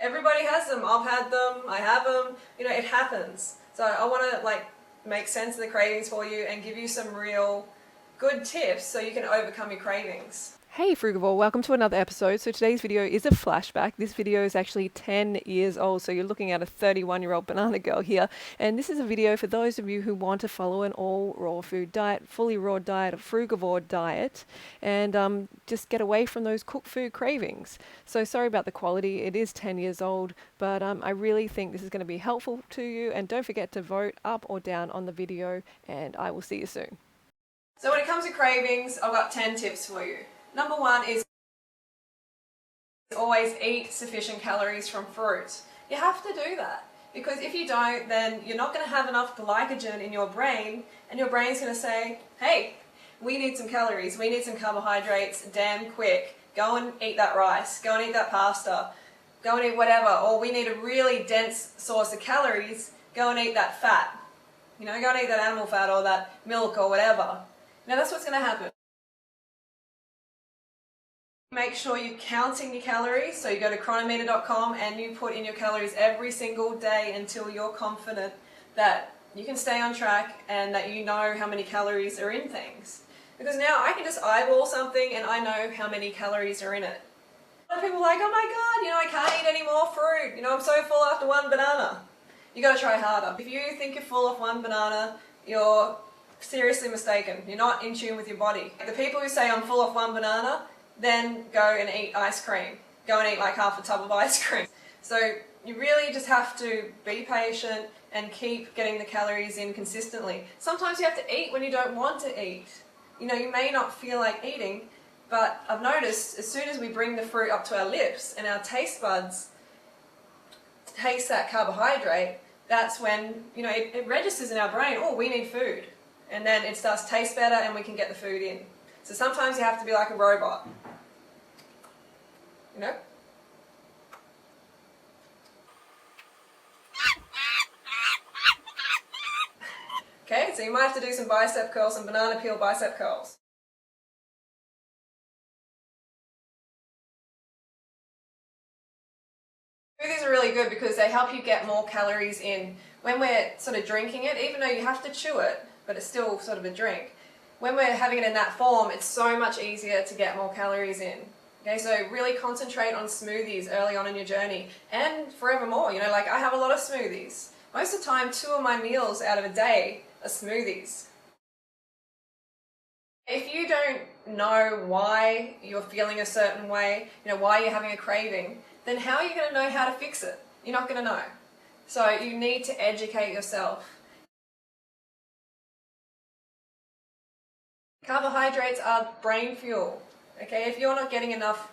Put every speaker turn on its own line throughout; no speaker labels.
Everybody has them. I've had them. I have them. You know, it happens. So I want to like make sense of the cravings for you and give you some real good tips so you can overcome your cravings.
Hey Frugivore, welcome to another episode. So today's video is a flashback. This video is actually 10 years old, so you're looking at a 31-year-old banana girl here. And this is a video for those of you who want to follow an all raw food diet, fully raw diet, a frugivore diet, and just get away from those cooked food cravings. So sorry about the quality, it is 10 years old, but I really think this is going to be helpful to you. And don't forget to vote up or down on the video, and I will see you soon.
So when it comes to cravings, I've got 10 tips for you. Number one is always eat sufficient calories from fruit. You have to do that because if you don't, then you're not going to have enough glycogen in your brain, and your brain's going to say, hey, we need some calories, we need some carbohydrates damn quick. Go and eat that rice, go and eat that pasta, go and eat whatever, or we need a really dense source of calories, go and eat that fat. You know, go and eat that animal fat or that milk or whatever. Now that's what's going to happen. Make sure you're counting your calories, so you go to chronometer.com and you put in your calories every single day until you're confident that you can stay on track and that you know how many calories are in things. Because now I can just eyeball something and I know how many calories are in it. A lot of people are like, oh my god, you know, I can't eat any more fruit, you know, I'm so full after one banana. You got to try harder. If you think you're full off one banana, you're seriously mistaken. You're not in tune with your body. The people who say I'm full off one banana, then go and eat ice cream. Go and eat like half a tub of ice cream. So you really just have to be patient and keep getting the calories in consistently. Sometimes you have to eat when you don't want to eat. You know, you may not feel like eating, but I've noticed as soon as we bring the fruit up to our lips and our taste buds taste that carbohydrate, that's when, you know, it registers in our brain, oh, we need food. And then it starts to taste better and we can get the food in. So sometimes you have to be like a robot. You know? Okay, so you might have to do some bicep curls, some banana peel bicep curls. Smoothies are really good because they help you get more calories in. When we're sort of drinking it, even though you have to chew it, but it's still sort of a drink, when we're having it in that form, it's so much easier to get more calories in. Okay, so really concentrate on smoothies early on in your journey and forevermore. You know, like I have a lot of smoothies. Most of the time, 2 of my meals out of a day are smoothies. If you don't know why you're feeling a certain way, you know, why you're having a craving, then how are you going to know how to fix it? You're not going to know. So you need to educate yourself. Carbohydrates are brain fuel. Okay, if you're not getting enough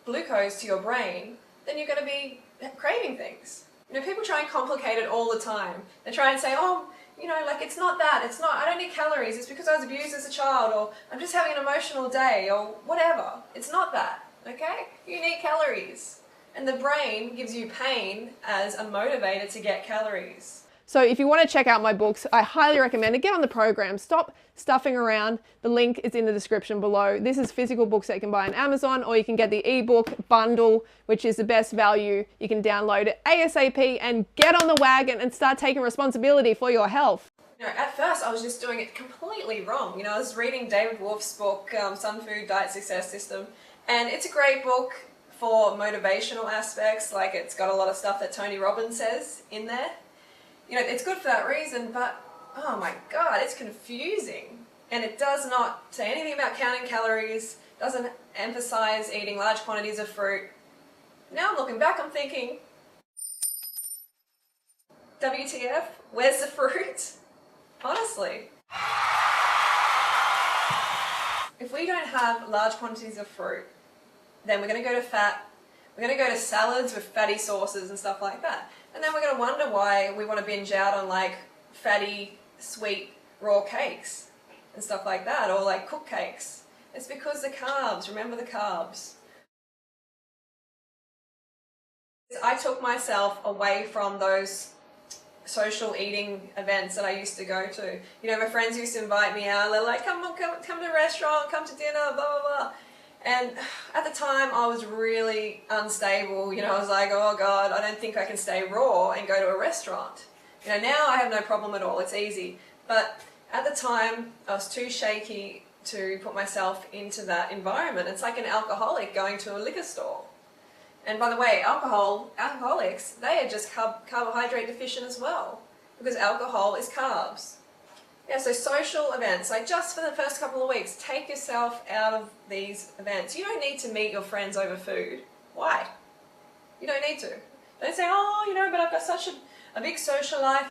glucose to your brain, then you're going to be craving things. You know, people try and complicate it all the time. They try and say, oh, you know, like it's not that, it's not, I don't need calories, it's because I was abused as a child, or I'm just having an emotional day, or whatever. It's not that, okay? You need calories. And the brain gives you pain as a motivator to get calories.
So if you want to check out my books, I highly recommend it. Get on the program. Stop stuffing around. The link is in the description below. This is physical books that you can buy on Amazon, or you can get the ebook bundle, which is the best value. You can download it ASAP and get on the wagon and start taking responsibility for your health.
You know, at first I was just doing it completely wrong. You know, I was reading David Wolf's book, Sun Food Diet Success System, and it's a great book for motivational aspects. Like it's got a lot of stuff that Tony Robbins says in there. You know, it's good for that reason, but oh my god, it's confusing. And it does not say anything about counting calories, doesn't emphasize eating large quantities of fruit. Now I'm looking back, I'm thinking, WTF, where's the fruit? Honestly. If we don't have large quantities of fruit, then we're going to go to fat, we're going to go to salads with fatty sauces and stuff like that. And then we're going to wonder why we want to binge out on like fatty, sweet, raw cakes and stuff like that, or like cooked cakes. It's because the carbs, remember the carbs. I took myself away from those social eating events that I used to go to. You know, my friends used to invite me out, they're like, come on, come to the restaurant, come to dinner, blah, blah, blah. And at the time I was really unstable, you know, I was like, oh God, I don't think I can stay raw and go to a restaurant. You know, now I have no problem at all, it's easy. But at the time I was too shaky to put myself into that environment. It's like an alcoholic going to a liquor store. And by the way, alcoholics, they are just carbohydrate deficient as well, because alcohol is carbs. Yeah, so social events, like just for the first couple of weeks, take yourself out of these events. You don't need to meet your friends over food. Why? You don't need to. Don't say, oh, you know, but I've got such a big social life.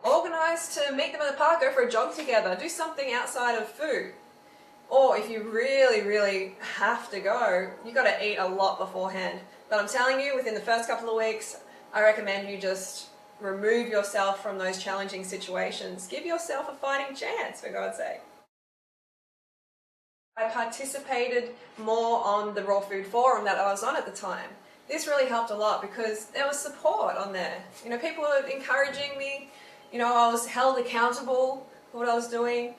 Organise to meet them in the park, go for a jog together, do something outside of food. Or if you really, really have to go, you've got to eat a lot beforehand. But I'm telling you, within the first couple of weeks, I recommend you just remove yourself from those challenging situations. Give yourself a fighting chance, for God's sake. I participated more on the raw food forum that I was on at the time. This really helped a lot because there was support on there. You know, people were encouraging me. You know, I was held accountable for what I was doing,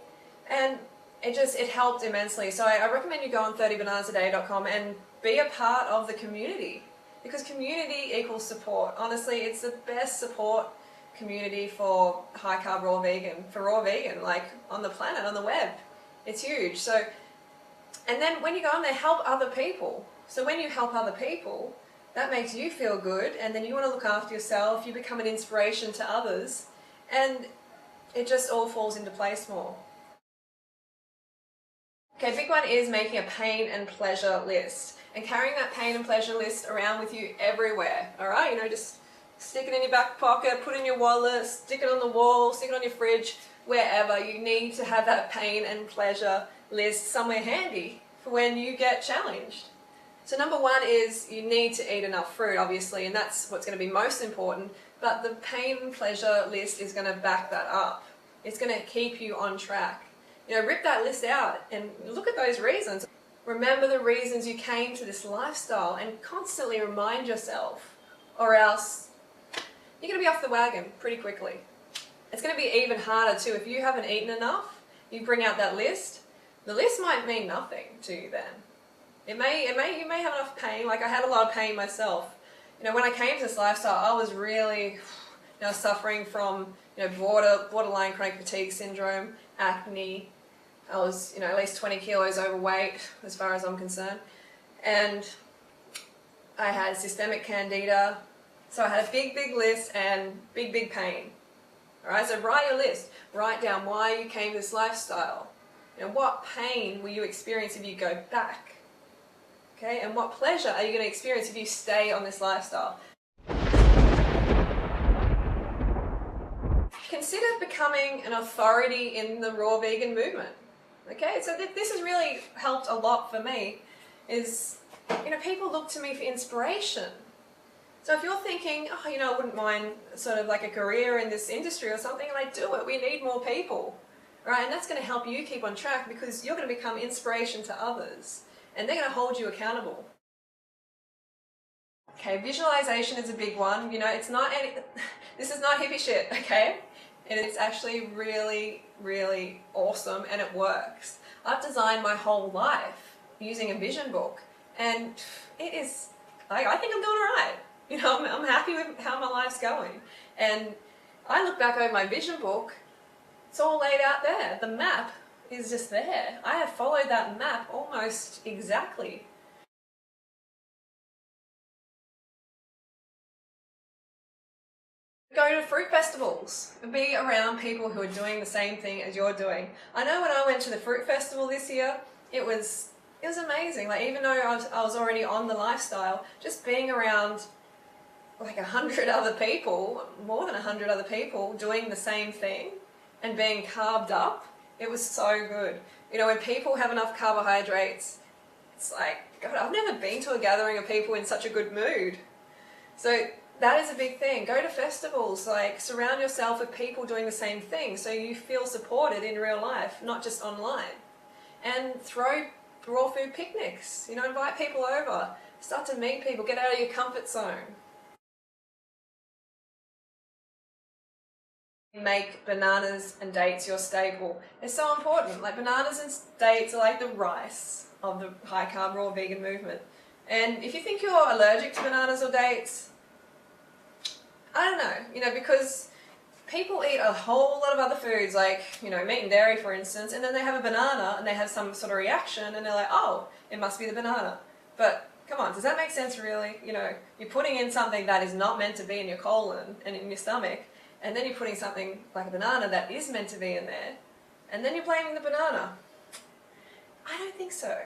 and it helped immensely. So I recommend you go on 30bananasaday.com and be a part of the community, because community equals support. Honestly, it's the best support community for high carb raw vegan, like on the planet, on the web. It's huge. So, and then when you go on there, help other people. So when you help other people, that makes you feel good, and then you want to look after yourself, you become an inspiration to others, and it just all falls into place more. Okay, big one is making a pain and pleasure list, and carrying that pain and pleasure list around with you everywhere, alright? You know, just stick it in your back pocket, put it in your wallet, stick it on the wall, stick it on your fridge, wherever. You need to have that pain and pleasure list somewhere handy for when you get challenged. So number one is you need to eat enough fruit, obviously, and that's what's going to be most important, but the pain and pleasure list is going to back that up. It's going to keep you on track. You know, rip that list out and look at those reasons. Remember the reasons you came to this lifestyle and constantly remind yourself, or else you're going to be off the wagon pretty quickly. It's going to be even harder too. If you haven't eaten enough, you bring out that list, the list might mean nothing to you then. You may have enough pain. Like I had a lot of pain myself. You know, when I came to this lifestyle, I was really, you know, suffering from, you know, borderline chronic fatigue syndrome, acne. I was, you know, at least 20 kilos overweight as far as I'm concerned. And I had systemic candida. So I had a big, big list and big, big pain. All right, so write your list. Write down why you came to this lifestyle. You know, what pain will you experience if you go back? Okay, and what pleasure are you going to experience if you stay on this lifestyle? Consider becoming an authority in the raw vegan movement. Okay, so this has really helped a lot for me, is, you know, people look to me for inspiration. So if you're thinking, oh, you know, I wouldn't mind sort of like a career in this industry or something, like do it. We need more people, right? And that's going to help you keep on track because you're going to become inspiration to others and they're going to hold you accountable. Okay, visualization is a big one. You know, it's not this is not hippie shit, okay? It's actually really, really awesome and it works. I've designed my whole life using a vision book and it is, I think I'm doing all right. You know, I'm happy with how my life's going. And I look back over my vision book, it's all laid out there. The map is just there. I have followed that map almost exactly. Go to fruit festivals and be around people who are doing the same thing as you're doing. I know when I went to the fruit festival this year, it was amazing. Like even though I was already on the lifestyle, just being around like 100 other people, more than 100 other people doing the same thing and being carved up, it was so good. You know, when people have enough carbohydrates, it's like, God, I've never been to a gathering of people in such a good mood. So that is a big thing. Go to festivals, like surround yourself with people doing the same thing so you feel supported in real life, not just online. And throw raw food picnics, you know, invite people over, start to meet people, get out of your comfort zone. make bananas and dates your staple. It's so important. Like, bananas and dates are like the rice of the high carb raw vegan movement. And if you think you're allergic to bananas or dates, I don't know, because people eat a whole lot of other foods, like, meat and dairy, for instance, and then they have a banana and they have some sort of reaction and they're like, oh, it must be the banana. But come on, does that make sense, really? You're putting in something that is not meant to be in your colon and in your stomach, and then you're putting something like a banana that is meant to be in there, and then you're blaming the banana. I don't think so.